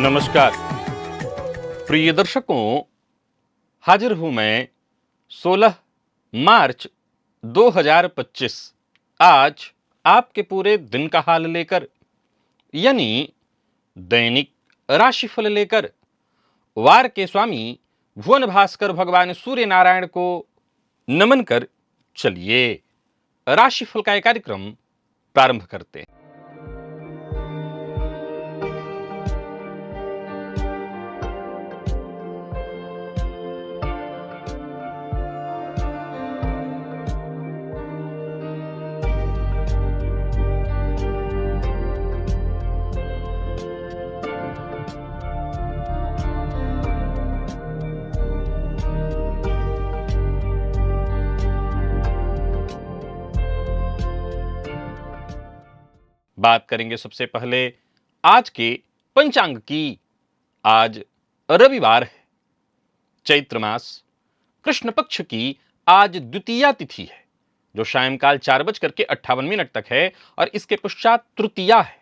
नमस्कार प्रिय दर्शकों, हाजिर हूं मैं 16 मार्च 2025 आज आपके पूरे दिन का हाल लेकर, यानी दैनिक राशिफल लेकर वार के स्वामी भुवन भास्कर भगवान सूर्य नारायण को नमन कर चलिए राशिफल का यह कार्यक्रम प्रारंभ करते हैं। बात करेंगे सबसे पहले आज के पंचांग की। आज रविवार है, चैत्र मास कृष्ण पक्ष की आज द्वितीया तिथि है, जो सायंकाल 4:58 तक है और इसके पश्चात तृतीया है।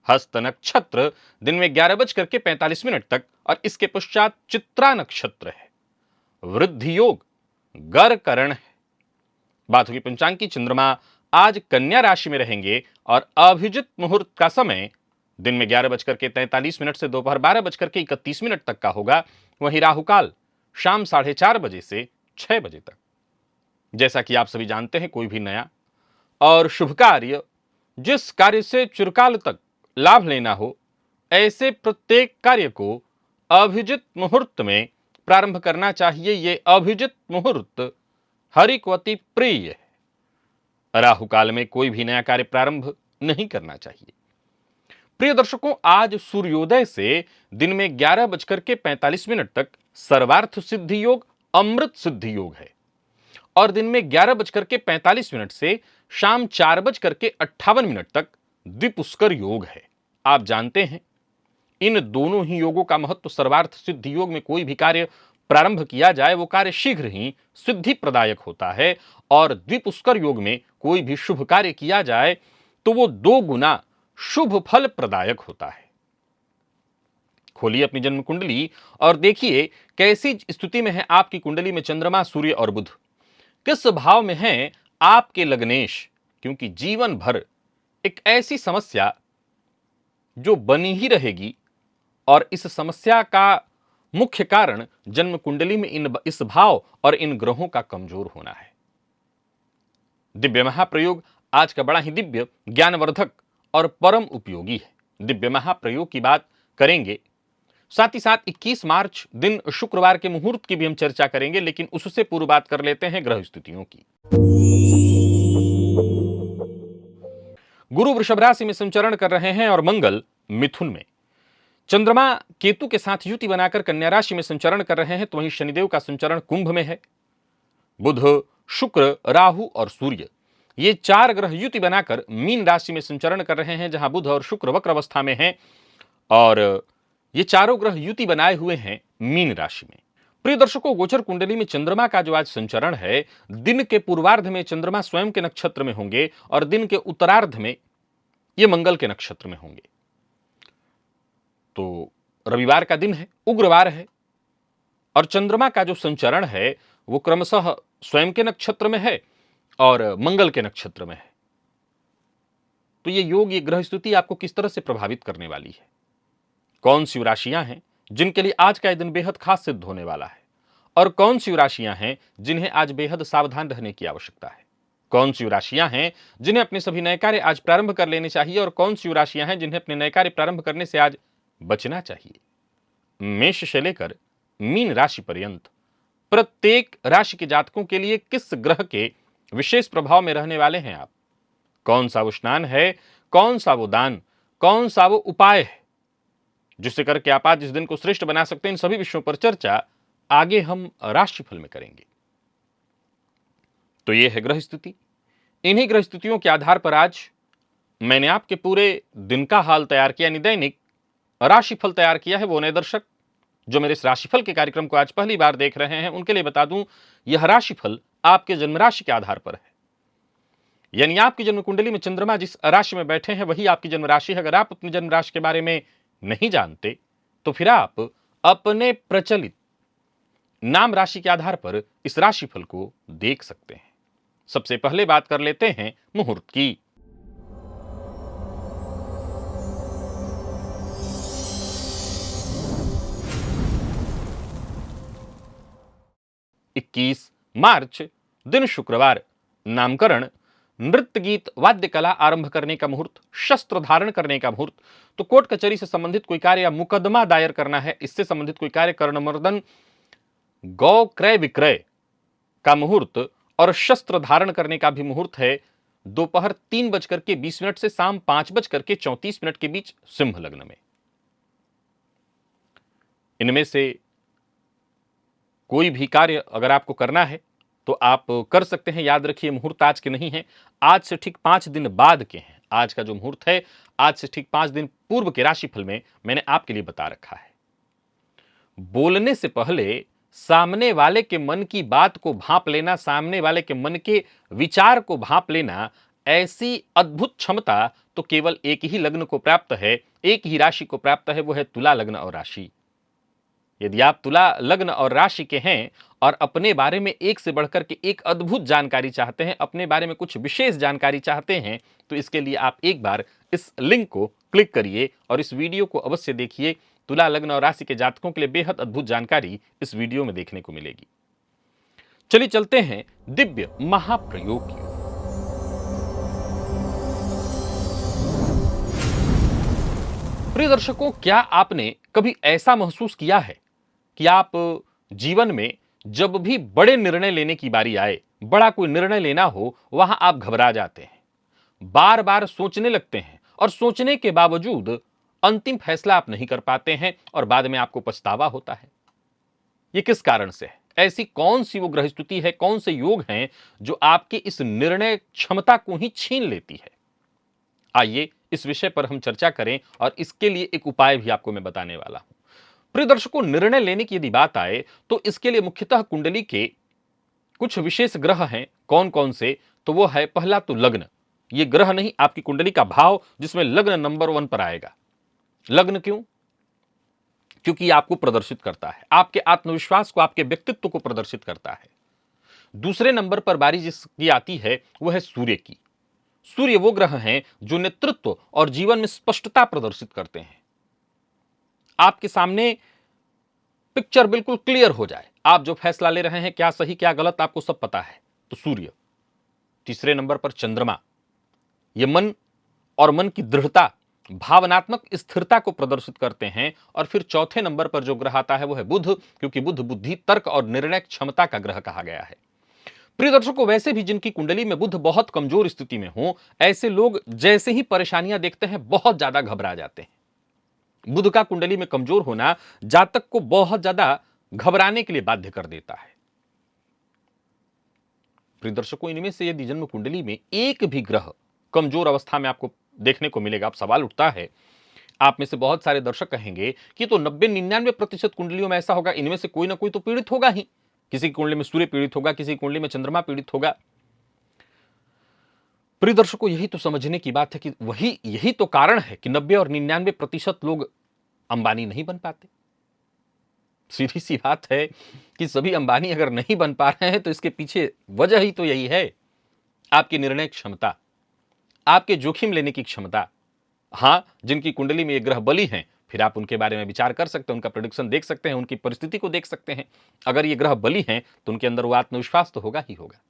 हस्त नक्षत्र दिन में 11:45 तक और इसके पश्चात चित्रा नक्षत्र है। वृद्धि योग गरकरण है। बात होगी पंचांग की। चंद्रमा आज कन्या राशि में रहेंगे और अभिजित मुहूर्त का समय दिन में 11:43 से दोपहर 12:31 तक का होगा। वहीं राहुकाल शाम 4:30 बजे से 6 बजे तक। जैसा कि आप सभी जानते हैं, कोई भी नया और शुभ कार्य, जिस कार्य से चिरकाल तक लाभ लेना हो, ऐसे प्रत्येक कार्य को अभिजित मुहूर्त में प्रारंभ करना चाहिए। ये अभिजित मुहूर्त हरि को अति प्रिय है। राहु काल में कोई भी नया कार्य प्रारंभ नहीं करना चाहिए। प्रिय दर्शकों, आज सूर्योदय से दिन में 11:45 तक सर्वार्थ सिद्धि योग अमृत सिद्धि योग है और दिन में 11:45 से शाम 4:58 तक द्विपुष्कर योग है। आप जानते हैं, इन दोनों ही योगों का महत्व। सर्वार्थ सिद्धि योग में कोई भी कार्य प्रारंभ किया जाए, वो कार्य शीघ्र ही सिद्धि प्रदायक होता है और द्विपुष्कर योग में कोई भी शुभ कार्य किया जाए तो वो 2 गुना शुभ फल प्रदायक होता है। खोलिए अपनी जन्म कुंडली और देखिए कैसी स्थिति में है आपकी कुंडली में चंद्रमा, सूर्य और बुध। किस भाव में है आपके लग्नेश, क्योंकि जीवन भर एक ऐसी समस्या जो बनी ही रहेगी और इस समस्या का मुख्य कारण जन्म कुंडली में इस भाव और इन ग्रहों का कमजोर होना है। दिव्य महाप्रयोग आज का बड़ा ही दिव्य, ज्ञानवर्धक और परम उपयोगी है। दिव्य महाप्रयोग की बात करेंगे, साथ ही साथ 21 मार्च दिन शुक्रवार के मुहूर्त की भी हम चर्चा करेंगे, लेकिन उससे पूर्व बात कर लेते हैं ग्रह स्थितियों की। गुरु वृषभ राशि में संचरण कर रहे हैं और मंगल मिथुन में। चंद्रमा केतु के साथ युति बनाकर कन्या राशि में संचरण कर रहे हैं, तो वहीं शनिदेव का संचरण कुंभ में है। बुध, शुक्र, राहु और सूर्य, ये 4 ग्रह युति बनाकर मीन राशि में संचरण कर रहे हैं, जहां बुध और शुक्र वक्र अवस्था में हैं और ये चारों ग्रह युति बनाए हुए हैं मीन राशि में। प्रिय दर्शकों, गोचर कुंडली में चंद्रमा का जो आज संचरण है, दिन के पूर्वार्ध में चंद्रमा स्वयं के नक्षत्र में होंगे और दिन के उत्तरार्ध में ये मंगल के नक्षत्र में होंगे। तो रविवार का दिन है, उग्रवार है और चंद्रमा का जो संचरण है वो क्रमशः स्वयं के नक्षत्र में है और मंगल के नक्षत्र में है। तो ये योग, ये ग्रह स्थिति आपको किस तरह से प्रभावित करने वाली है? कौन सी राशियां हैं जिनके लिए आज का दिन बेहद खास सिद्ध होने वाला है और कौन सी राशियां हैं जिन्हें आज बेहद सावधान रहने की आवश्यकता है? कौन सी राशियां हैं जिन्हें अपने सभी नए कार्य आज प्रारंभ कर लेने चाहिए और कौन सी राशियां हैं जिन्हें अपने नए कार्य प्रारंभ करने से आज बचना चाहिए? मेष से लेकर मीन राशि पर्यंत प्रत्येक राशि के जातकों के लिए किस ग्रह के विशेष प्रभाव में रहने वाले हैं आप? कौन सा वो स्नान है, कौन सा वो दान, कौन सा वो उपाय है जिससे करके आप आज इस दिन को श्रेष्ठ बना सकते हैं? इन सभी विषयों पर चर्चा आगे हम राशिफल में करेंगे। तो ये है ग्रह स्थिति। इन्हीं ग्रह स्थितियों के आधार पर आज मैंने आपके पूरे दिन का हाल तैयार किया, यानी दैनिक राशिफल तैयार किया है। वो नए दर्शक जो मेरे इस राशिफल के कार्यक्रम को आज पहली बार देख रहे हैं, उनके लिए बता दूं, यह राशिफल आपके जन्म राशि के आधार पर है। यानी आपकी जन्म कुंडली में चंद्रमा जिस राशि में बैठे हैं वही आपकी जन्म राशि है। अगर आप अपनी जन्म राशि के बारे में नहीं जानते तो फिर आप अपने प्रचलित नाम राशि के आधार पर इस राशिफल को देख सकते हैं। सबसे पहले बात कर लेते हैं मुहूर्त की। 21 मार्च, दिन शुक्रवार। नामकरण, नृत्य गीत वाद्य कला आरंभ करने का मुहूर्त, शस्त्र धारण करने का मुहूर्त। तो कोर्ट कचहरी से संबंधित कोई कार्य या मुकदमा दायर करना है, इससे संबंधित कोई कार्य, कर्णमर्दन, गौ क्रय विक्रय का मुहूर्त और शस्त्र धारण करने का भी मुहूर्त है दोपहर 3:20 से शाम 5:34 के बीच सिंह लग्न में। इनमें से कोई भी कार्य अगर आपको करना है तो आप कर सकते हैं। याद रखिए, मुहूर्त आज के नहीं है, आज से ठीक 5 दिन बाद के हैं। आज का जो मुहूर्त है, आज से ठीक 5 दिन पूर्व के राशिफल में मैंने आपके लिए बता रखा है। बोलने से पहले सामने वाले के मन की बात को भांप लेना, सामने वाले के मन के विचार को भांप लेना, ऐसी अद्भुत क्षमता तो केवल एक ही लग्न को प्राप्त है, एक ही राशि को प्राप्त है, वो है तुला लग्न और राशि। यदि आप तुला लग्न और राशि के हैं और अपने बारे में एक से बढ़कर के एक अद्भुत जानकारी चाहते हैं, अपने बारे में कुछ विशेष जानकारी चाहते हैं, तो इसके लिए आप एक बार इस लिंक को क्लिक करिए और इस वीडियो को अवश्य देखिए। तुला लग्न और राशि के जातकों के लिए बेहद अद्भुत जानकारी इस वीडियो में देखने को मिलेगी। चलिए चलते हैं दिव्य महाप्रयोग की ओर। प्रिय दर्शकों, क्या आपने कभी ऐसा महसूस किया है कि आप जीवन में जब भी बड़े निर्णय लेने की बारी आए, बड़ा कोई निर्णय लेना हो, वहां आप घबरा जाते हैं, बार बार सोचने लगते हैं और सोचने के बावजूद अंतिम फैसला आप नहीं कर पाते हैं और बाद में आपको पछतावा होता है। यह किस कारण से है? ऐसी कौन सी वो ग्रह स्थिति है, कौन से योग हैं जो आपके इस निर्णय क्षमता को ही छीन लेती है? आइए इस विषय पर हम चर्चा करें और इसके लिए एक उपाय भी आपको मैं बताने वाला हूं। प्रिय दर्शकों, निर्णय लेने की यदि बात आए तो इसके लिए मुख्यतः कुंडली के कुछ विशेष ग्रह हैं। कौन कौन से? तो वो है पहला तो लग्न। ये ग्रह नहीं, आपकी कुंडली का भाव, जिसमें लग्न नंबर 1 पर आएगा। लग्न क्यों? क्योंकि आपको प्रदर्शित करता है, आपके आत्मविश्वास को, आपके व्यक्तित्व को प्रदर्शित करता है। दूसरे नंबर पर बारी जिसकी आती है वो है सूर्य की। सूर्य वो ग्रह हैं जो नेतृत्व और जीवन में स्पष्टता प्रदर्शित करते हैं। आपके सामने पिक्चर बिल्कुल क्लियर हो जाए, आप जो फैसला ले रहे हैं, क्या सही क्या गलत, आपको सब पता है, तो सूर्य। तीसरे नंबर पर चंद्रमा, ये मन और मन की दृढ़ता, भावनात्मक स्थिरता को प्रदर्शित करते हैं। और फिर चौथे नंबर पर जो ग्रह आता है वो है बुध, क्योंकि बुध बुद्धि, तर्क और निर्णय क्षमता का ग्रह कहा गया है। प्रिय दर्शकों, वैसे भी जिनकी कुंडली में बुध बहुत कमजोर स्थिति में हो, ऐसे लोग जैसे ही परेशानियां देखते हैं बहुत ज्यादा घबरा जाते हैं। बुध का कुंडली में कमजोर होना जातक को बहुत ज्यादा घबराने के लिए बाध्य कर देता है। प्रिय दर्शकों, इनमें से यदि जन्म कुंडली में एक भी ग्रह कमजोर अवस्था में आपको देखने को मिलेगा, अब सवाल उठता है, आप में से बहुत सारे दर्शक कहेंगे कि तो 90-99% कुंडलियों में ऐसा होगा, इनमें से कोई ना कोई तो पीड़ित होगा ही। किसी की कुंडली में सूर्य पीड़ित होगा, किसी की कुंडली में चंद्रमा पीड़ित होगा। प्रिय दर्शकों, यही तो समझने की बात है कि यही तो कारण है कि 90 और 99% लोग अंबानी नहीं बन पाते। सीधी सी बात है कि सभी अंबानी अगर नहीं बन पा रहे हैं तो इसके पीछे वजह ही तो यही है, आपकी निर्णय क्षमता, आपके जोखिम लेने की क्षमता। हां, जिनकी कुंडली में ये ग्रह बली हैं, फिर आप उनके बारे में विचार कर सकते हैं, उनका प्रेडिक्शन देख सकते हैं, उनकी परिस्थिति को देख सकते हैं। अगर ये ग्रह बली हैं तो उनके अंदर वो आत्मविश्वास तो होगा ही होगा।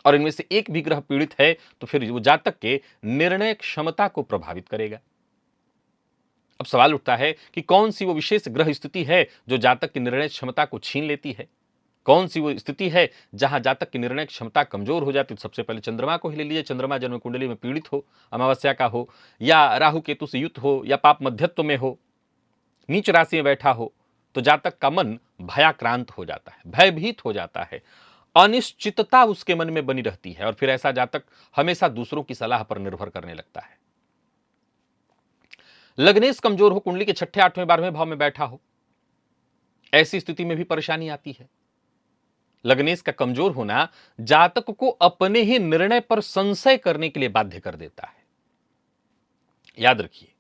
और इनमें से एक भी ग्रह पीड़ित है तो फिर वो जातक के निर्णय क्षमता को प्रभावित करेगा। अब सवाल उठता है कि कौन सी वो विशेष ग्रह स्थिति है जो जातक की निर्णय क्षमता को छीन लेती है? कौन सी वो स्थिति है जहां जातक की निर्णय क्षमता कमजोर हो जाती है? सबसे पहले चंद्रमा को ही ले लीजिए। चंद्रमा जन्म कुंडली में पीड़ित हो, अमावस्या का हो, या राहु केतु से युक्त हो, या पाप मध्यत्व में हो, नीच राशि में बैठा हो, तो जातक का मन भयाक्रांत हो जाता है, भयभीत हो जाता है, अनिश्चितता उसके मन में बनी रहती है और फिर ऐसा जातक हमेशा दूसरों की सलाह पर निर्भर करने लगता है। लग्नेश कमजोर हो, कुंडली के 6ठे, 8वें, 12वें भाव में बैठा हो, ऐसी स्थिति में भी परेशानी आती है। लग्नेश का कमजोर होना जातक को अपने ही निर्णय पर संशय करने के लिए बाध्य कर देता है। याद रखिए,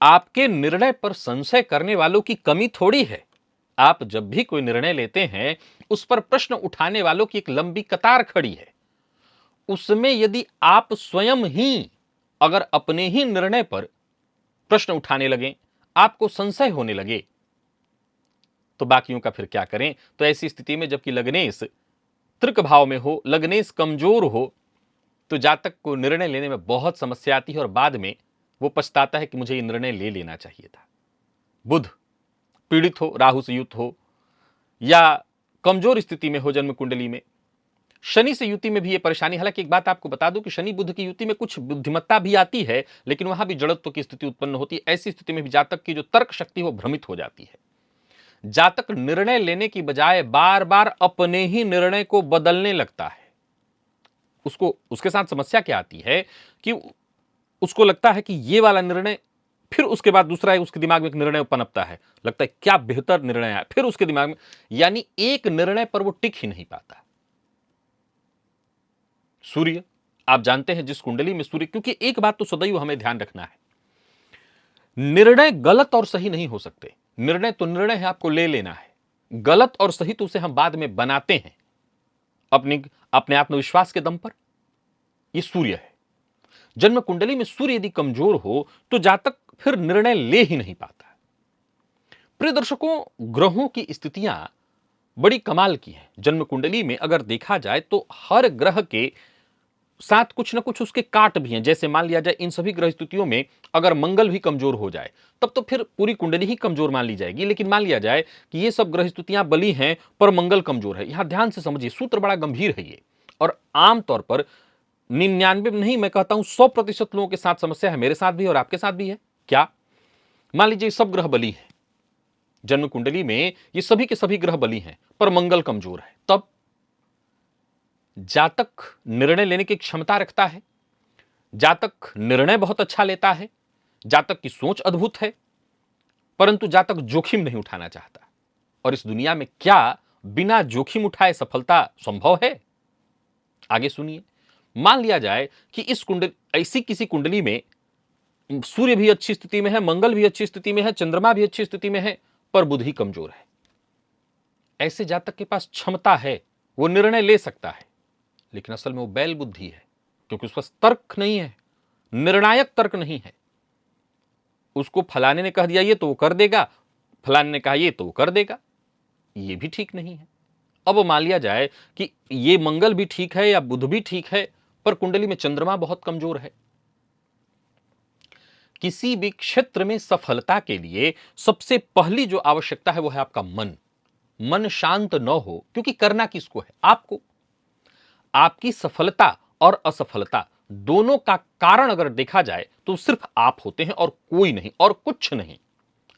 आपके निर्णय पर संशय करने वालों की कमी थोड़ी है। आप जब भी कोई निर्णय लेते हैं, उस पर प्रश्न उठाने वालों की एक लंबी कतार खड़ी है। उसमें यदि आप स्वयं ही अगर अपने ही निर्णय पर प्रश्न उठाने लगें, आपको संशय होने लगे, तो बाकियों का फिर क्या करें। तो ऐसी स्थिति में जबकि लग्नेश तर्क भाव में हो, लग्नेश कमजोर हो, तो जातक को निर्णय लेने में बहुत समस्या आती है और बाद में वो पछताता है कि मुझे ये निर्णय ले लेना चाहिए था। बुध पीड़ित हो, राहु से युक्त हो या कमजोर स्थिति में हो जन्म कुंडली में, शनि से युति में भी ये परेशानी। हालांकि एक बात आपको बता दूं कि शनि बुध की युति में कुछ बुद्धिमत्ता भी आती है, लेकिन वहां भी जड़त्व की स्थिति उत्पन्न होती है। ऐसी स्थिति में भी जातक की जो तर्क शक्ति वो भ्रमित हो जाती है। जातक निर्णय लेने की बजाय बार बार अपने ही निर्णय को बदलने लगता है। उसके साथ समस्या क्या आती है कि उसको लगता है कि ये वाला निर्णय, फिर उसके बाद दूसरा है, उसके दिमाग में एक निर्णय पनपता है, लगता है क्या बेहतर निर्णय है, फिर उसके दिमाग में, यानी एक निर्णय पर वो टिक ही नहीं पाता। सूर्य, आप जानते हैं जिस कुंडली में सूर्य, क्योंकि एक बात तो सदैव हमें ध्यान रखना है, निर्णय गलत और सही नहीं हो सकते। निर्णय तो निर्णय है, आपको ले लेना है। गलत और सही तो उसे हम बाद में बनाते हैं अपने आत्मविश्वास के दम पर। यह सूर्य है। जन्म कुंडली में सूर्य यदि कमजोर हो तो जातक फिर निर्णय ले ही नहीं पाता। प्रिय दर्शकों, ग्रहों की स्थितियां बड़ी कमाल की हैं। जन्म कुंडली में अगर देखा जाए तो हर ग्रह के साथ कुछ ना कुछ उसके काट भी हैं। जैसे मान लिया जाए इन सभी ग्रह स्थितियों में अगर मंगल भी कमजोर हो जाए तब तो फिर पूरी कुंडली ही कमजोर मान ली जाएगी। लेकिन मान लिया जाए कि ये सब ग्रह स्थितियां बली हैं पर मंगल कमजोर है, यहां ध्यान से समझिए, सूत्र बड़ा गंभीर है ये। और आमतौर पर 99 नहीं, मैं कहता हूं 100% लोगों के साथ समस्या है। मेरे साथ भी और आपके साथ भी है। क्या? मान लीजिए सब ग्रह बली हैं, जन्म कुंडली में ये सभी के सभी ग्रह बली हैं पर मंगल कमजोर है। तब जातक निर्णय लेने की क्षमता रखता है, जातक निर्णय बहुत अच्छा लेता है, जातक की सोच अद्भुत है, परंतु जातक जोखिम नहीं उठाना चाहता। और इस दुनिया में क्या बिना जोखिम उठाए सफलता संभव है? आगे सुनिए। मान लिया जाए कि इस कुंडली, ऐसी किसी कुंडली में सूर्य भी अच्छी स्थिति में है, मंगल भी अच्छी स्थिति में है, चंद्रमा भी अच्छी स्थिति में है, पर बुध ही कमजोर है। ऐसे जातक के पास क्षमता है, वो निर्णय ले सकता है, लेकिन असल में वो बैल बुद्धि है, क्योंकि उस पास तर्क नहीं है, निर्णायक तर्क नहीं है। उसको फलाने ने कह दिया ये तो वो कर देगा, फलाने ने कहा ये तो वो कर देगा, ये भी ठीक नहीं है। अब मान लिया जाए कि ये मंगल भी ठीक है या बुध भी ठीक है, पर कुंडली में चंद्रमा बहुत कमजोर है। किसी भी क्षेत्र में सफलता के लिए सबसे पहली जो आवश्यकता है वो है आपका मन। मन शांत न हो, क्योंकि करना किसको है? आपको। आपकी सफलता और असफलता दोनों का कारण अगर देखा जाए तो सिर्फ आप होते हैं और कोई नहीं, और कुछ नहीं।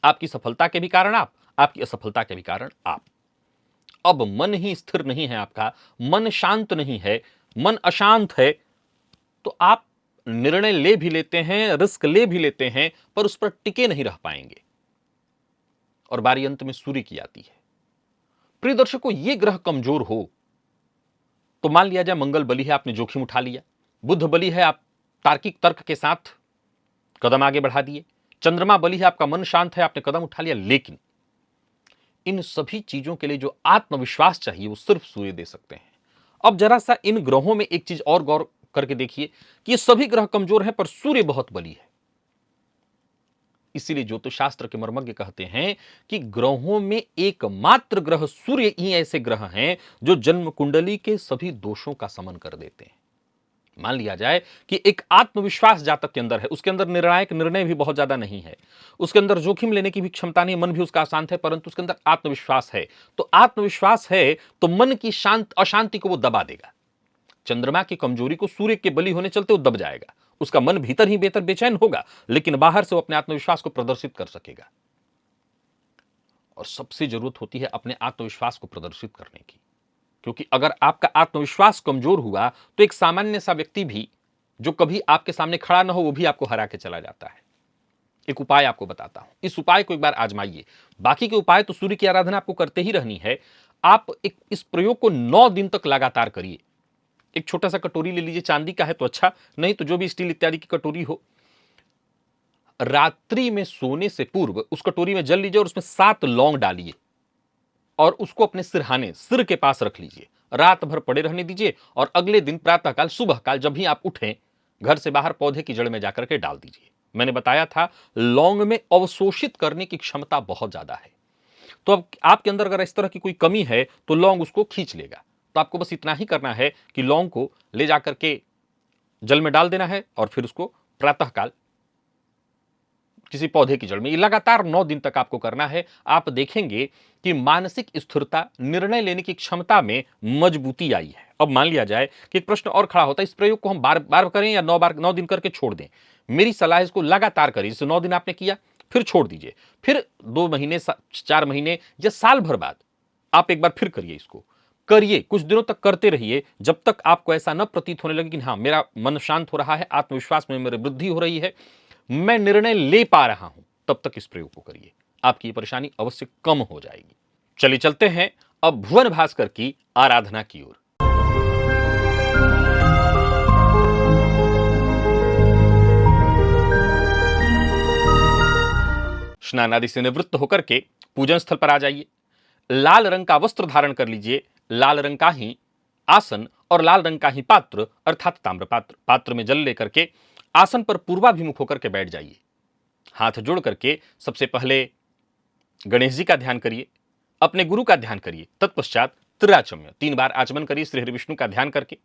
आपकी सफलता के भी कारण आप, आपकी असफलता के भी कारण आप। अब मन ही स्थिर नहीं है आपका, मन शांत नहीं है, मन अशांत है, तो आप निर्णय ले भी लेते हैं, रिस्क ले भी लेते हैं, पर उस पर टिके नहीं रह पाएंगे। और बारी अंत में सूर्य की आती है। प्रिय दर्शकों, ये ग्रह कमजोर हो तो मान लिया जाए मंगल बली है, आपने जोखिम उठा लिया, बुध बली है, आप तार्किक तर्क के साथ कदम आगे बढ़ा दिए, चंद्रमा बली है, आपका मन शांत है, आपने कदम उठा लिया। लेकिन इन सभी चीजों के लिए जो आत्मविश्वास चाहिए वो सिर्फ सूर्य दे सकते हैं। अब जरा सा इन ग्रहों में एक चीज और गौर करके देखिए कि ये सभी ग्रह कमजोर हैं पर सूर्य बहुत बली है। इसीलिए ज्योतिष शास्त्र के मर्मज्ञ कहते हैं कि ग्रहों में एकमात्र ग्रह सूर्य ही ऐसे ग्रह हैं जो जन्म कुंडली के सभी दोषों का समन कर देते हैं। मान लिया जाए कि एक आत्मविश्वास जातक के अंदर है, उसके अंदर निर्णायक निर्णय भी बहुत ज्यादा नहीं है, उसके अंदर जोखिम लेने की भी क्षमता नहीं, मन भी उसका अशांत है, परंतु उसके अंदर आत्मविश्वास है। तो आत्मविश्वास है तो मन की अशांति को वो दबा देगा। चंद्रमा की कमजोरी को सूर्य के बली होने चलते वो दब जाएगा। उसका मन भीतर ही बेहतर बेचैन होगा, लेकिन बाहर से वो अपने आत्मविश्वास को प्रदर्शित कर सकेगा। और सबसे जरूरत होती है अपने आत्मविश्वास को प्रदर्शित करने की, क्योंकि अगर आपका आत्मविश्वास कमजोर हुआ तो एक सामान्य सा व्यक्ति भी जो कभी आपके सामने खड़ा ना हो वो भी आपको हरा के चला जाता है। एक उपाय आपको बताता हूं, इस उपाय को एक बार आजमाइए। बाकी के उपाय तो सूर्य की आराधना आपको करते ही रहनी है। आप इस प्रयोग को 9 दिन तक लगातार करिए। एक छोटा सा कटोरी ले लीजिए, चांदी का है तो अच्छा, नहीं तो जो भी स्टील इत्यादि की कटोरी हो, रात्रि में सोने से पूर्व उस कटोरी में जल लीजिए और उसमें 7 लौंग डालिए और उसको अपने सिरहाने सिर के पास रख लीजिए। रात भर पड़े रहने दीजिए और अगले दिन प्रातःकाल सुबह काल जब भी आप उठें घर से बाहर पौधे की जड़ में जाकर के डाल दीजिए। मैंने बताया था लौंग में अवशोषित करने की क्षमता बहुत ज्यादा है, तो अब आपके अंदर अगर इस तरह की कोई कमी है तो लौंग उसको खींच लेगा। तो आपको बस इतना ही करना है कि लौंग को ले जाकर के जल में डाल देना है और फिर उसको प्रातःकाल किसी पौधे की जड़ में, ये लगातार 9 दिन तक आपको करना है। आप देखेंगे कि मानसिक स्थिरता, निर्णय लेने की क्षमता में मजबूती आई है। अब मान लिया जाए कि एक प्रश्न और खड़ा होता है, इस प्रयोग को हम बार बार करें या 9 दिन करके छोड़ दें? मेरी सलाह है इसको लगातार करिए। जैसे 9 दिन आपने किया, फिर छोड़ दीजिए, फिर 2 महीने 4 महीने या साल भर बाद आप एक बार फिर करिए। इसको करिए, कुछ दिनों तक करते रहिए, जब तक आपको ऐसा न प्रतीत होने लगे कि हाँ मेरा मन शांत हो रहा है, आत्मविश्वास में मेरी वृद्धि हो रही है, मैं निर्णय ले पा रहा हूं, तब तक इस प्रयोग को करिए। आपकी ये परेशानी अवश्य कम हो जाएगी। चलिए चलते हैं अब भुवन भास्कर की आराधना की ओर। स्नान आदि से निवृत्त होकर के पूजन स्थल पर आ जाइए। लाल रंग का वस्त्र धारण कर लीजिए, लाल रंग का ही आसन और लाल रंग का ही पात्र अर्थात ताम्र पात्र, पात्र में जल लेकर के आसन पर पूर्वाभिमुख होकर के बैठ जाइए। हाथ जोड़ करके सबसे पहले गणेश जी का ध्यान करिए, अपने गुरु का ध्यान करिए, तत्पश्चात त्रिराचम्य 3 बार आचमन करिए श्री हरि विष्णु का ध्यान करके,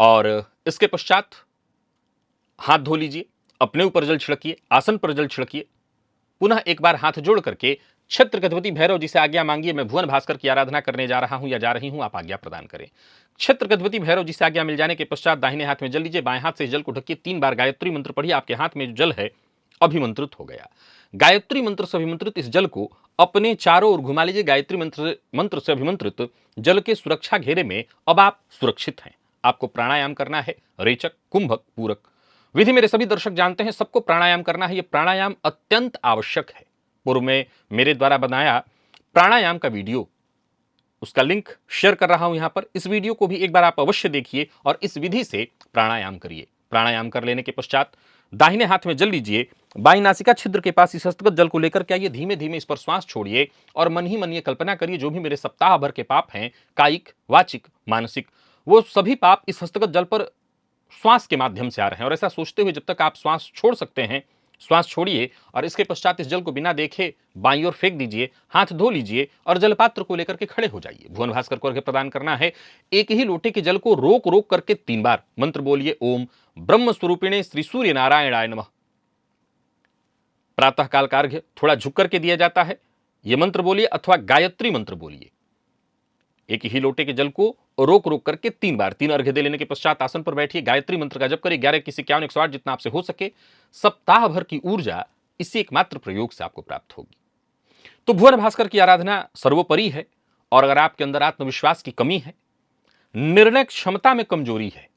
और इसके पश्चात हाथ धो लीजिए, अपने ऊपर जल छिड़किए, आसन पर जल छिड़किए, पुनः एक बार हाथ जोड़ करके क्षेत्र गधपति भैरव जी से आज्ञा मांगिए, मैं भुवन भास्कर की आराधना करने जा रहा हूं या जा रही हूं, आप आज्ञा प्रदान करें। क्षेत्र गधपति भैरव जी से आज्ञा मिल जाने के पश्चात दाहिने हाथ में जल लीजिए, बाएं हाथ से जल को ढकिए, 3 बार गायत्री मंत्र पढ़िए। आपके हाथ में जो जल है अभिमंत्रित हो गया। गायत्री मंत्र से अभिमंत्रित इस जल को अपने चारों ओर घुमा लीजिए। गायत्री मंत्र से अभिमंत्रित जल के सुरक्षा घेरे में अब आप सुरक्षित हैं। आपको प्राणायाम करना है, रेचक, कुंभक, पूरक विधि मेरे सभी दर्शक जानते हैं, सबको प्राणायाम करना है। यह प्राणायाम अत्यंत आवश्यक है। पूर्व में मेरे द्वारा बनाया प्राणायाम का वीडियो, उसका लिंक शेयर कर रहा हूं यहां पर। इस वीडियो को भी एक बार आप अवश्य देखिए और इस विधि से प्राणायाम करिए। प्राणायाम कर लेने के पश्चात दाहिने हाथ में जल लीजिए, बाईं नासिका छिद्र के पास इस हस्तगत जल को लेकर के आइए, धीमे धीमे इस पर श्वास छोड़िए और मन ही मन ये कल्पना करिए जो भी मेरे सप्ताह भर के पाप हैं, कायिक, वाचिक, मानसिक, वो सभी पाप इस हस्तगत जल पर श्वास के माध्यम से आ रहे हैं। और ऐसा सोचते हुए जब तक आप श्वास छोड़ सकते हैं, श्वास छोड़िए और इसके पश्चात इस जल को बिना देखे बाईं ओर फेंक दीजिए, हाथ धो लीजिए और जलपात्र को लेकर के खड़े हो जाइए। भुवन भास्कर को अर्घ्य प्रदान करना है। एक ही लोटे के जल को रोक रोक करके 3 बार मंत्र बोलिए, ओम ब्रह्म स्वरूपिणे श्री सूर्य नारायणाय नमः। प्रातःकाल का अर्घ्य थोड़ा झुक करके दिया जाता है, यह मंत्र बोलिए अथवा गायत्री मंत्र बोलिए। एक ही लोटे के जल को रोक रोक करके 3 बार, 3 अर्घ्य दे लेने के पश्चात आसन पर बैठिए, गायत्री मंत्र का जप करिए, 11 किसी 51 108 जितना आपसे हो सके। सप्ताह भर की ऊर्जा इसी एकमात्र प्रयोग से आपको प्राप्त होगी। तो भुवन भास्कर की आराधना सर्वोपरि है। और अगर आपके अंदर आत्मविश्वास की कमी है, निर्णय क्षमता में कमजोरी है,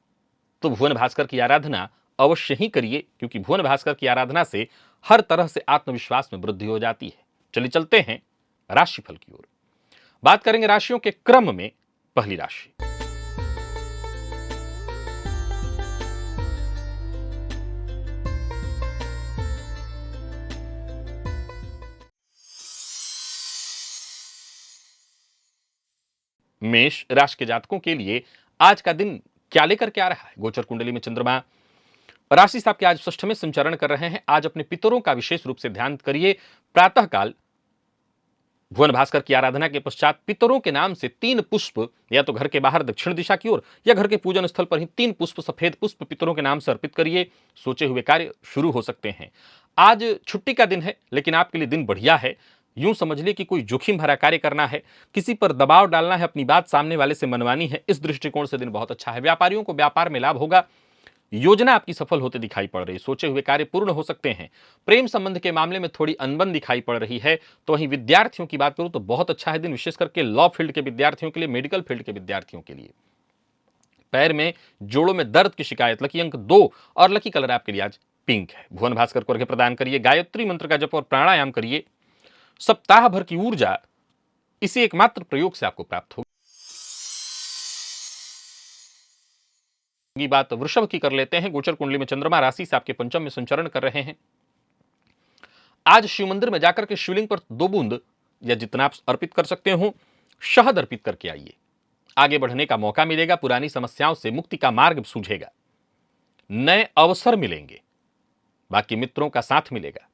तो भुवन भास्कर की आराधना अवश्य ही करिए, क्योंकि भुवन भास्कर की आराधना से हर तरह से आत्मविश्वास में वृद्धि हो जाती है। चलिए चलते हैं राशिफल की ओर। बात करेंगे राशियों के क्रम में। पहली राशि मेष राशि के जातकों के लिए आज का दिन क्या लेकर के आ रहा है? गोचर कुंडली में चंद्रमा राशि साहब के आज षष्ठ में संचरण कर रहे हैं। आज अपने पितरों का विशेष रूप से ध्यान करिए। प्रातःकाल भुवन भास्कर की आराधना के पश्चात पितरों के नाम से 3 पुष्प, या तो घर के बाहर दक्षिण दिशा की ओर या घर के पूजन स्थल पर ही 3 पुष्प, सफेद पुष्प पितरों के नाम से अर्पित करिए। सोचे हुए कार्य शुरू हो सकते हैं। आज छुट्टी का दिन है, लेकिन आपके लिए दिन बढ़िया है। यूं समझ लिए कि कोई जोखिम भरा कार्य करना है, किसी पर दबाव डालना है, अपनी बात सामने वाले से मनवानी है, इस दृष्टिकोण से दिन बहुत अच्छा है। व्यापारियों को व्यापार में लाभ होगा। योजना आपकी सफल होते दिखाई पड़ रही है। सोचे हुए कार्य पूर्ण हो सकते हैं। प्रेम संबंध के मामले में थोड़ी अनबन दिखाई पड़ रही है। तो वहीं विद्यार्थियों की बात करूं तो बहुत अच्छा है दिन, विशेष करके लॉ फील्ड के विद्यार्थियों के लिए, मेडिकल फील्ड के विद्यार्थियों के लिए। पैर में, जोड़ों में दर्द की शिकायत, लकी अंक 2 और लकी कलर आपके लिए आज पिंक है। भुवन भास्कर को अर्घ्य प्रदान करिए, गायत्री मंत्र का जप और प्राणायाम करिए। सप्ताह भर की ऊर्जा इसी एकमात्र प्रयोग से आपको प्राप्त होगी। की बात वृषभ की कर लेते हैं। गोचर कुंडली में चंद्रमा राशि से आपके पंचम में संचरण कर रहे हैं। आज शिव मंदिर में जाकर के शिवलिंग पर 2 बूंद या जितना आप अर्पित कर सकते हो शहद अर्पित करके आइए। आगे बढ़ने का मौका मिलेगा, पुरानी समस्याओं से मुक्ति का मार्ग सूझेगा, नए अवसर मिलेंगे, बाकी मित्रों का साथ मिलेगा।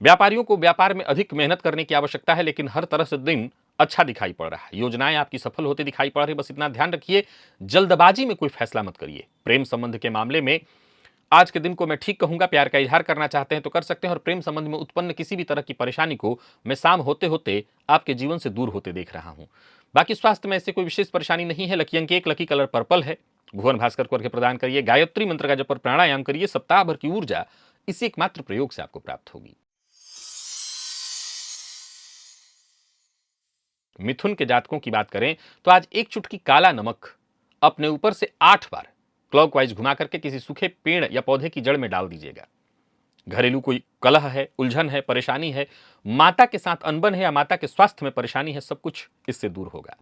व्यापारियों को व्यापार में अधिक मेहनत करने की आवश्यकता है, लेकिन हर तरह से दिन अच्छा दिखाई पड़ रहा है। योजनाएं आपकी सफल होते दिखाई पड़ रही, बस इतना ध्यान रखिए जल्दबाजी में कोई फैसला मत करिए। प्रेम संबंध के मामले में आज के दिन को मैं ठीक कहूंगा। प्यार का इजहार करना चाहते हैं तो कर सकते हैं, और प्रेम संबंध में उत्पन्न किसी भी तरह की परेशानी को मैं शाम होते होते आपके जीवन से दूर होते देख रहा हूं। बाकी स्वास्थ्य में ऐसे कोई विशेष परेशानी नहीं है। लकी अंक 1, लकी कलर पर्पल है। भुवन भास्कर को अर्घ्य प्रदान करिए, गायत्री मंत्र का जप और प्राणायाम करिए। सप्ताह भर की ऊर्जा इसी एकमात्र प्रयोग से आपको प्राप्त होगी। मिथुन के जातकों की बात करें तो आज एक चुटकी काला नमक अपने ऊपर से 8 बार क्लॉकवाइज घुमा करके किसी सूखे पेड़ या पौधे की जड़ में डाल दीजिएगा। घरेलू कोई कलह है, उलझन है, परेशानी है, माता के साथ अनबन है या माता के स्वास्थ्य में परेशानी है, सब कुछ इससे दूर होगा।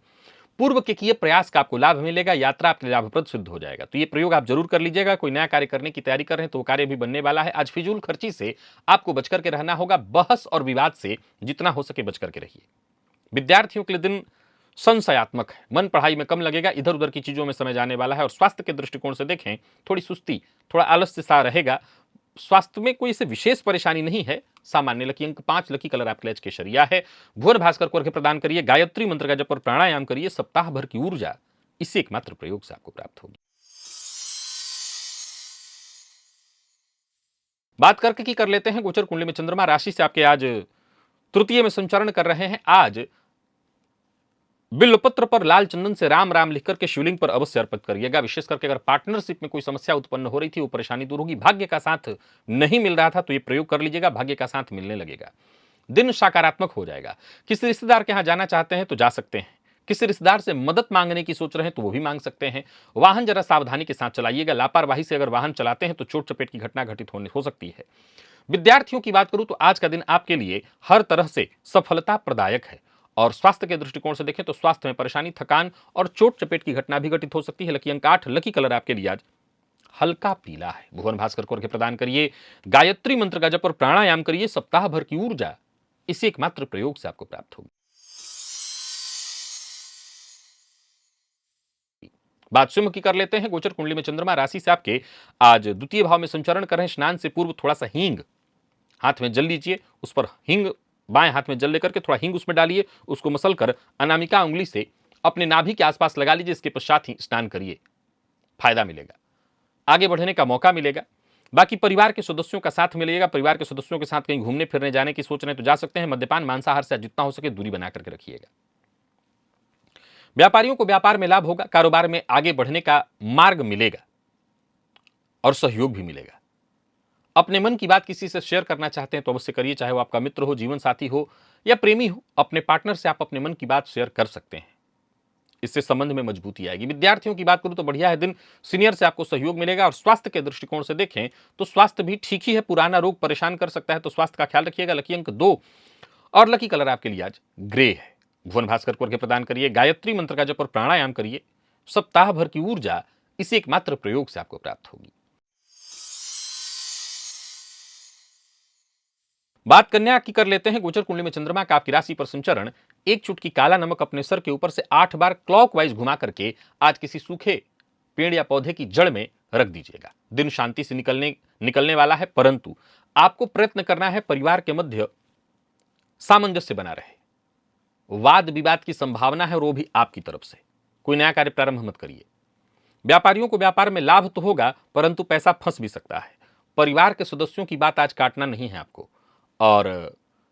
पूर्व के किए प्रयास का आपको लाभ मिलेगा, यात्रा आपके लिए लाभप्रद सिद्ध हो जाएगा। तो ये प्रयोग आप जरूर कर लीजिएगा। कोई नया कार्य करने की तैयारी कर रहे हैं तो वो कार्य भी बनने वाला है। आज फिजूल खर्ची से आपको बच करके रहना होगा। बहस और विवाद से जितना हो सके बच करके रहिए। विद्यार्थियों के लिए दिन संशयात्मक है। मन पढ़ाई में कम लगेगा, इधर उधर की चीजों में समय जाने वाला है। और स्वास्थ्य के दृष्टिकोण से देखें, थोड़ी सुस्ती, थोड़ा आलस्य सा रहेगा। स्वास्थ्य में कोई से विशेष परेशानी नहीं है, सामान्य। लकी अंक 5, लकी कलर आपके लिए केसरिया है। भुवन भास्कर को अर्घ्य प्रदान करिए, गायत्री मंत्र का जप और प्राणायाम करिए। सप्ताह भर की ऊर्जा इसी एकमात्र प्रयोग से आपको प्राप्त होगी। बात करके की कर लेते हैं गोचर कुंडली में चंद्रमा राशि से आपके आज तृतीय में संचरण कर रहे हैं। आज बिल्वपत्र पर लाल चंदन से राम राम लिखकर के शिवलिंग पर अवश्य अर्पित करिएगा। विशेष करके अगर पार्टनरशिप में कोई समस्या उत्पन्न हो रही थी, वो परेशानी दूर होगी। भाग्य का साथ नहीं मिल रहा था तो ये प्रयोग कर लीजिएगा, भाग्य का साथ मिलने लगेगा। दिन सकारात्मक हो जाएगा। किसी रिश्तेदार के यहां जाना चाहते हैं तो जा सकते हैं। किसी रिश्तेदार से मदद मांगने की सोच रहे हैं तो वो भी मांग सकते हैं। वाहन जरा सावधानी के साथ चलाइएगा। लापरवाही से अगर वाहन चलाते हैं तो चोट चपेट की घटना घटित हो सकती है। विद्यार्थियों की बात करूं तो आज का दिन आपके लिए हर तरह से सफलता प्रदायक है। और स्वास्थ्य के दृष्टिकोण से देखें तो स्वास्थ्य में परेशानी, थकान और चोट चपेट की घटना भी घटित हो सकती है। लकी अंक 8, लकी कलर आपके लिए आज हल्का पीला है। भुवन भास्कर को अर्घ्य प्रदान करिए, गायत्री मंत्र का जप और प्राणायाम करिए। सप्ताह भर की ऊर्जा इसी एकमात्र प्रयोग से आपको प्राप्त होगी। बात सिंह की कर लेते हैं। गोचर कुंडली में चंद्रमा राशि से आपके आज द्वितीय भाव में संचरण कर रहे हैं। स्नान से पूर्व थोड़ा सा हींग हाथ में जल लीजिए, उस पर हींग बाएं हाथ में जल लेकर के थोड़ा हींग उसमें डालिए, उसको मसलकर अनामिका उंगली से अपने नाभि के आसपास लगा लीजिए। इसके पश्चात ही स्नान करिए, फायदा मिलेगा, आगे बढ़ने का मौका मिलेगा। बाकी परिवार के सदस्यों का साथ मिलेगा। परिवार के सदस्यों के साथ कहीं घूमने फिरने जाने की सोच रहे हैं तो जा सकते हैं। मद्यपान, मांसाहार से जितना हो सके दूरी बना करके रखिएगा। व्यापारियों को व्यापार में लाभ होगा। कारोबार में आगे बढ़ने का मार्ग मिलेगा और सहयोग भी मिलेगा। अपने मन की बात किसी से शेयर करना चाहते हैं तो अवश्य करिए, चाहे वो आपका मित्र हो, जीवन साथी हो या प्रेमी हो। अपने पार्टनर से आप अपने मन की बात शेयर कर सकते हैं, इससे संबंध में मजबूती आएगी। विद्यार्थियों की बात करूं तो बढ़िया है दिन, सीनियर से आपको सहयोग मिलेगा। और स्वास्थ्य के दृष्टिकोण से देखें तो स्वास्थ्य भी ठीक ही है। पुराना रोग परेशान कर सकता है तो स्वास्थ्य का ख्याल रखिएगा। लकी अंक 2 और लकी कलर आपके लिए आज ग्रे है। भुवन भास्कर को अर्घ्य प्रदान करिए, गायत्री मंत्र का जप और प्राणायाम करिए। सप्ताह भर की ऊर्जा इसी एकमात्र प्रयोग से आपको प्राप्त होगी। बात कन्या की कर लेते हैं। गोचर कुंडली में चंद्रमा का आपकी राशि पर संचरण। एक चुटकी काला नमक अपने सर के ऊपर से 8 बार क्लॉकवाइज घुमा करके आज किसी सूखे पेड़ या पौधे की जड़ में रख दीजिएगा। दिन शांति से निकलने वाला है, परंतु आपको प्रयत्न करना है परिवार के मध्य सामंजस्य बना रहे। वाद विवाद की संभावना है और वो भी आपकी तरफ से। कोई नया कार्य प्रारंभ मत करिए। व्यापारियों को व्यापार में लाभ तो होगा, परंतु पैसा फंस भी सकता है। परिवार के सदस्यों की बात आज काटना नहीं है आपको। और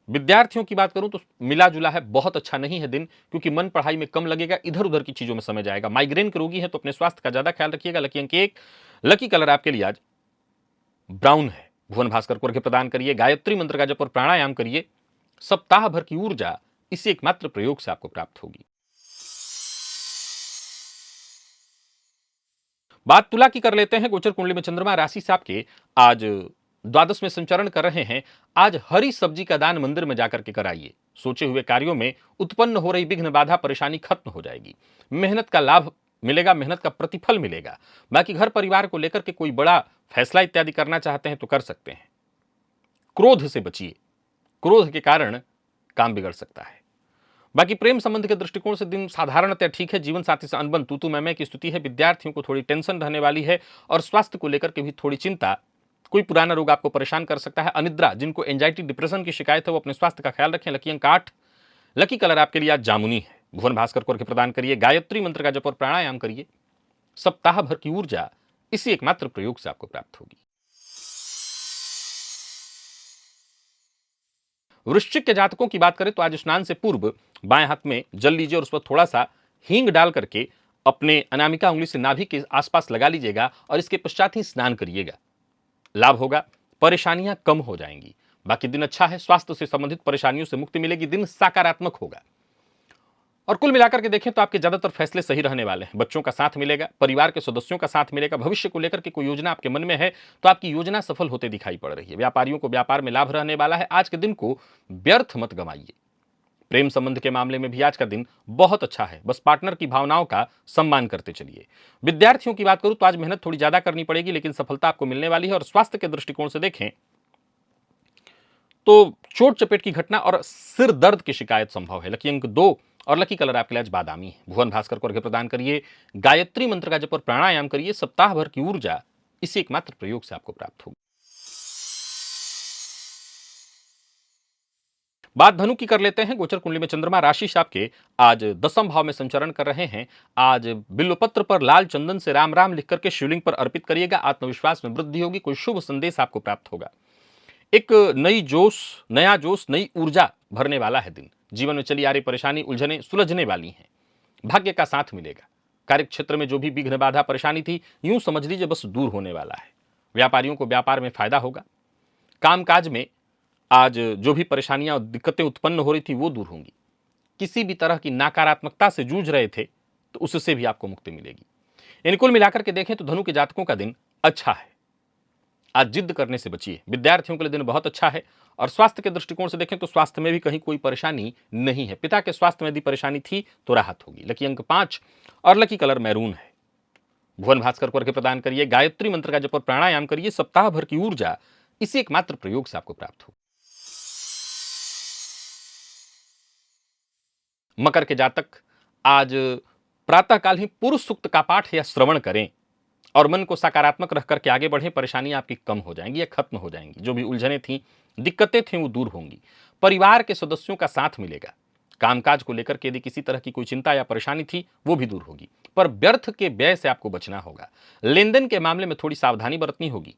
विद्यार्थियों की बात करूं तो मिला जुला है, बहुत अच्छा नहीं है दिन, क्योंकि मन पढ़ाई में कम लगेगा, इधर उधर की चीजों में समय जाएगा। माइग्रेन के रोगी हैं तो अपने स्वास्थ्य का ज्यादा ख्याल रखिएगा। लकी अंक 1, लकी कलर आपके लिए आज ब्राउन है। भुवन भास्कर को अर्घ्य प्रदान करिए, गायत्री मंत्र का जप और प्राणायाम करिए। सप्ताह भर की ऊर्जा इसी एकमात्र प्रयोग से आपको प्राप्त होगी। बात तुला की कर लेते हैं। गोचर कुंडली में चंद्रमा राशि से आपके आज द्वादश में संचरण कर रहे हैं। आज हरी सब्जी का दान मंदिर में जाकर के कराइए। सोचे हुए कार्यों में उत्पन्न हो रही विघ्न बाधा परेशानी खत्म हो जाएगी। मेहनत का लाभ मिलेगा, मेहनत का प्रतिफल मिलेगा। बाकी घर परिवार को लेकर के कोई बड़ा फैसला इत्यादि करना चाहते हैं तो कर सकते हैं। क्रोध से बचिए, क्रोध के कारण काम बिगड़ सकता है। बाकी प्रेम संबंध के दृष्टिकोण से दिन साधारणतः ठीक है। जीवन साथी से अनबन, तू मैं की स्थिति है। विद्यार्थियों को थोड़ी टेंशन रहने वाली है और स्वास्थ्य को लेकर के भी थोड़ी चिंता। कोई पुराना रोग आपको परेशान कर सकता है। अनिद्रा, जिनको एंजाइटी डिप्रेशन की शिकायत है, वो अपने स्वास्थ्य का ख्याल रखें। लकी अंक 8। लकी कलर आपके लिए आज जामुनी है। भुवन भास्कर को प्रदान करिए। गायत्री मंत्र का जप और प्राणायाम करिए। सप्ताह भर की ऊर्जा इसी एकमात्र प्रयोग से आपको प्राप्त होगी। वृश्चिक के जातकों की बात करें तो आज स्नान से पूर्व बाएं हाथ में जल लीजिए और उस पर थोड़ा सा हींग डाल करके अपने अनामिका उंगली से नाभि के आसपास लगा लीजिएगा और इसके पश्चात ही स्नान करिएगा। लाभ होगा, परेशानियां कम हो जाएंगी। बाकी दिन अच्छा है। स्वास्थ्य से संबंधित परेशानियों से मुक्ति मिलेगी। दिन सकारात्मक होगा और कुल मिलाकर के देखें तो आपके ज्यादातर फैसले सही रहने वाले हैं। बच्चों का साथ मिलेगा, परिवार के सदस्यों का साथ मिलेगा। भविष्य को लेकर के कोई योजना आपके मन में है तो आपकी योजना सफल होते दिखाई पड़ रही है। व्यापारियों को व्यापार में लाभ रहने वाला है। आज के दिन को व्यर्थ मत गंवाइए। प्रेम संबंध के मामले में भी आज का दिन बहुत अच्छा है। बस पार्टनर की भावनाओं का सम्मान करते चलिए। विद्यार्थियों की बात करूं तो आज मेहनत थोड़ी ज्यादा करनी पड़ेगी, लेकिन सफलता आपको मिलने वाली है। और स्वास्थ्य के दृष्टिकोण से देखें तो चोट चपेट की घटना और सिर दर्द की शिकायत संभव है। लकी अंक 2 और लकी कलर आपके लिए आज बादामी है। भुवन भास्कर को अर्घ्य प्रदान करिए। गायत्री मंत्र का जप और प्राणायाम करिए। सप्ताह भर की ऊर्जा इसी एकमात्र प्रयोग से आपको प्राप्त होगी। बात धनु की कर लेते हैं। गोचर कुंडली में चंद्रमा राशि से आपके आज 10वें भाव में संचरण कर रहे हैं। आज बिल्वपत्र पर लाल चंदन से राम राम लिख करके शिवलिंग पर अर्पित करिएगा। आत्मविश्वास में वृद्धि होगी। कोई शुभ संदेश आपको प्राप्त होगा। एक नया जोश, नई ऊर्जा भरने वाला है दिन। जीवन में चली आ रही परेशानी, उलझने सुलझने वाली हैं। भाग्य का साथ मिलेगा। कार्य क्षेत्र में जो भी विघ्न बाधा परेशानी थी, यूं समझ लीजिए बस दूर होने वाला है। व्यापारियों को व्यापार में फायदा होगा। कामकाज में आज जो भी परेशानियां और दिक्कतें उत्पन्न हो रही थी वो दूर होंगी। किसी भी तरह की नकारात्मकता से जूझ रहे थे तो उससे भी आपको मुक्ति मिलेगी। इन कुल मिलाकर के देखें तो धनु के जातकों का दिन अच्छा है। आज जिद करने से बचिए। विद्यार्थियों के लिए दिन बहुत अच्छा है। और स्वास्थ्य के दृष्टिकोण से देखें तो स्वास्थ्य में भी कहीं कोई परेशानी नहीं है। पिता के स्वास्थ्य में यदि परेशानी थी तो राहत होगी। लकी अंक 5 और लकी कलर मैरून है। भुवन भास्कर को अर्घ्य प्रदान करिए। गायत्री मंत्र का जप और प्राणायाम करिए। सप्ताह भर की ऊर्जा इसी एकमात्र प्रयोग से आपको प्राप्त होगी। मकर के जातक आज प्रातःकाल ही पुरुष सूक्त का पाठ या श्रवण करें और मन को सकारात्मक रख करके आगे बढ़ें। परेशानियां आपकी कम हो जाएंगी या खत्म हो जाएंगी। जो भी उलझने थी, दिक्कतें थी, वो दूर होंगी। परिवार के सदस्यों का साथ मिलेगा। कामकाज को लेकर के यदि किसी तरह की कोई चिंता या परेशानी थी वो भी दूर होगी। पर व्यर्थ के व्यय से आपको बचना होगा। लेन देन के मामले में थोड़ी सावधानी बरतनी होगी।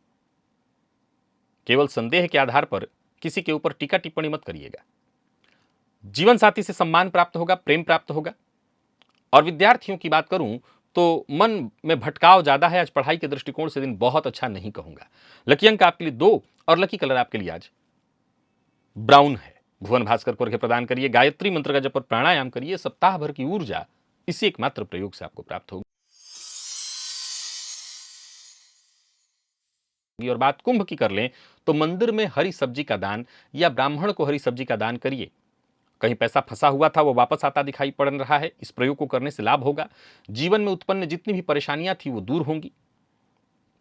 केवल संदेह के आधार पर किसी के ऊपर टीका टिप्पणी मत करिएगा। जीवन साथी से सम्मान प्राप्त होगा, प्रेम प्राप्त होगा। और विद्यार्थियों की बात करूं तो मन में भटकाव ज्यादा है। आज पढ़ाई के दृष्टिकोण से दिन बहुत अच्छा नहीं कहूंगा। लकी अंक आपके लिए 2 और लकी कलर आपके लिए आज ब्राउन है। भुवन भास्कर को अर्घ्य प्रदान करिए। गायत्री मंत्र का जप और प्राणायाम करिए। सप्ताह भर की ऊर्जा इसी एकमात्र प्रयोग से आपको प्राप्त होगी। और बात कुंभ की कर लें तो मंदिर में हरी सब्जी का दान या ब्राह्मण को हरी सब्जी का दान करिए। कहीं पैसा फंसा हुआ था वो वापस आता दिखाई पड़ रहा है। इस प्रयोग को करने से लाभ होगा। जीवन में उत्पन्न जितनी भी परेशानियां थी वो दूर होंगी।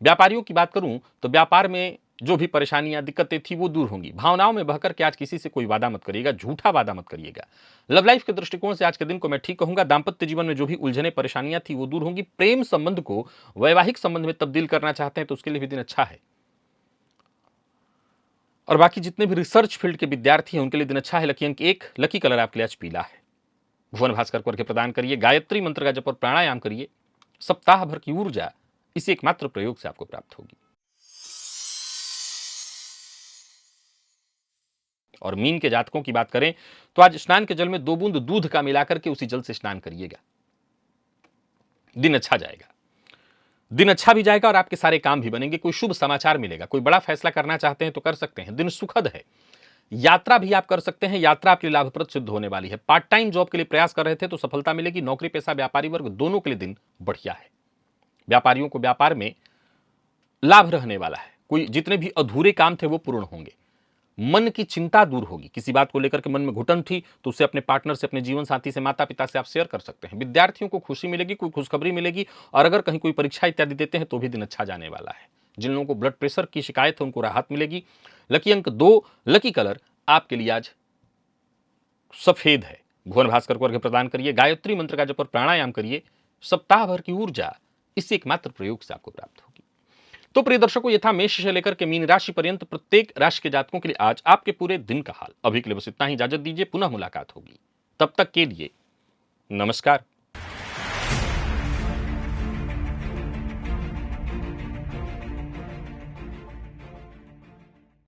व्यापारियों की बात करूं तो व्यापार में जो भी परेशानियां दिक्कतें थी वो दूर होंगी। भावनाओं में बहकर के आज किसी से कोई वादा मत करिएगा, झूठा वादा मत करिएगा। लव लाइफ के दृष्टिकोण से आज के दिन को मैं ठीक कहूंगा। दाम्पत्य जीवन में जो भी उलझने परेशानियां थी वो दूर होंगी। प्रेम संबंध को वैवाहिक संबंध में तब्दील करना चाहते हैं तो उसके लिए भी दिन अच्छा है। और बाकी जितने भी रिसर्च फील्ड के विद्यार्थी हैं उनके लिए दिन अच्छा है। लकी अंक 1, लकी कलर आपके लिए आज पीला है। भुवन भास्कर को अर्घ्य प्रदान करिए। गायत्री मंत्र का जप और प्राणायाम करिए। सप्ताह भर की ऊर्जा इसी एकमात्र प्रयोग से आपको प्राप्त होगी। और मीन के जातकों की बात करें तो आज स्नान के जल में 2 बूंद दूध का मिलाकर के उसी जल से स्नान करिएगा। दिन अच्छा जाएगा। दिन अच्छा भी जाएगा और आपके सारे काम भी बनेंगे। कोई शुभ समाचार मिलेगा। कोई बड़ा फैसला करना चाहते हैं तो कर सकते हैं। दिन सुखद है। यात्रा भी आप कर सकते हैं। यात्रा आपके लिए लाभप्रद सिद्ध होने वाली है। पार्ट टाइम जॉब के लिए प्रयास कर रहे थे तो सफलता मिलेगी। नौकरी पेशा व्यापारी वर्ग दोनों के लिए दिन बढ़िया है। व्यापारियों को व्यापार में लाभ रहने वाला है। कोई जितने भी अधूरे काम थे वो पूर्ण होंगे। मन की चिंता दूर होगी। किसी बात को लेकर के मन में घुटन थी तो उसे अपने पार्टनर से, अपने जीवन साथी से, माता पिता से आप शेयर कर सकते हैं। विद्यार्थियों को खुशी मिलेगी, कोई खुशखबरी मिलेगी, और अगर कहीं कोई परीक्षा इत्यादि देते हैं तो भी दिन अच्छा जाने वाला है। जिन लोगों को ब्लड प्रेशर की शिकायत है उनको राहत मिलेगी। लकी अंक 2, लकी कलर आपके लिए आज सफेद है। भुवन भास्कर को अर्घ्य प्रदान करिए, गायत्री मंत्र का जप और प्राणायाम करिए। सप्ताह भर की ऊर्जा इस एकमात्र प्रयोग से आपको प्राप्त होगी। तो प्रिय दर्शकों, ये था मेष से लेकर के मीन राशि पर्यंत प्रत्येक राशि के जातकों के लिए आज आपके पूरे दिन का हाल। अभी के लिए बस इतना ही, इजाजत दीजिए, पुनः मुलाकात होगी। तब तक के लिए नमस्कार।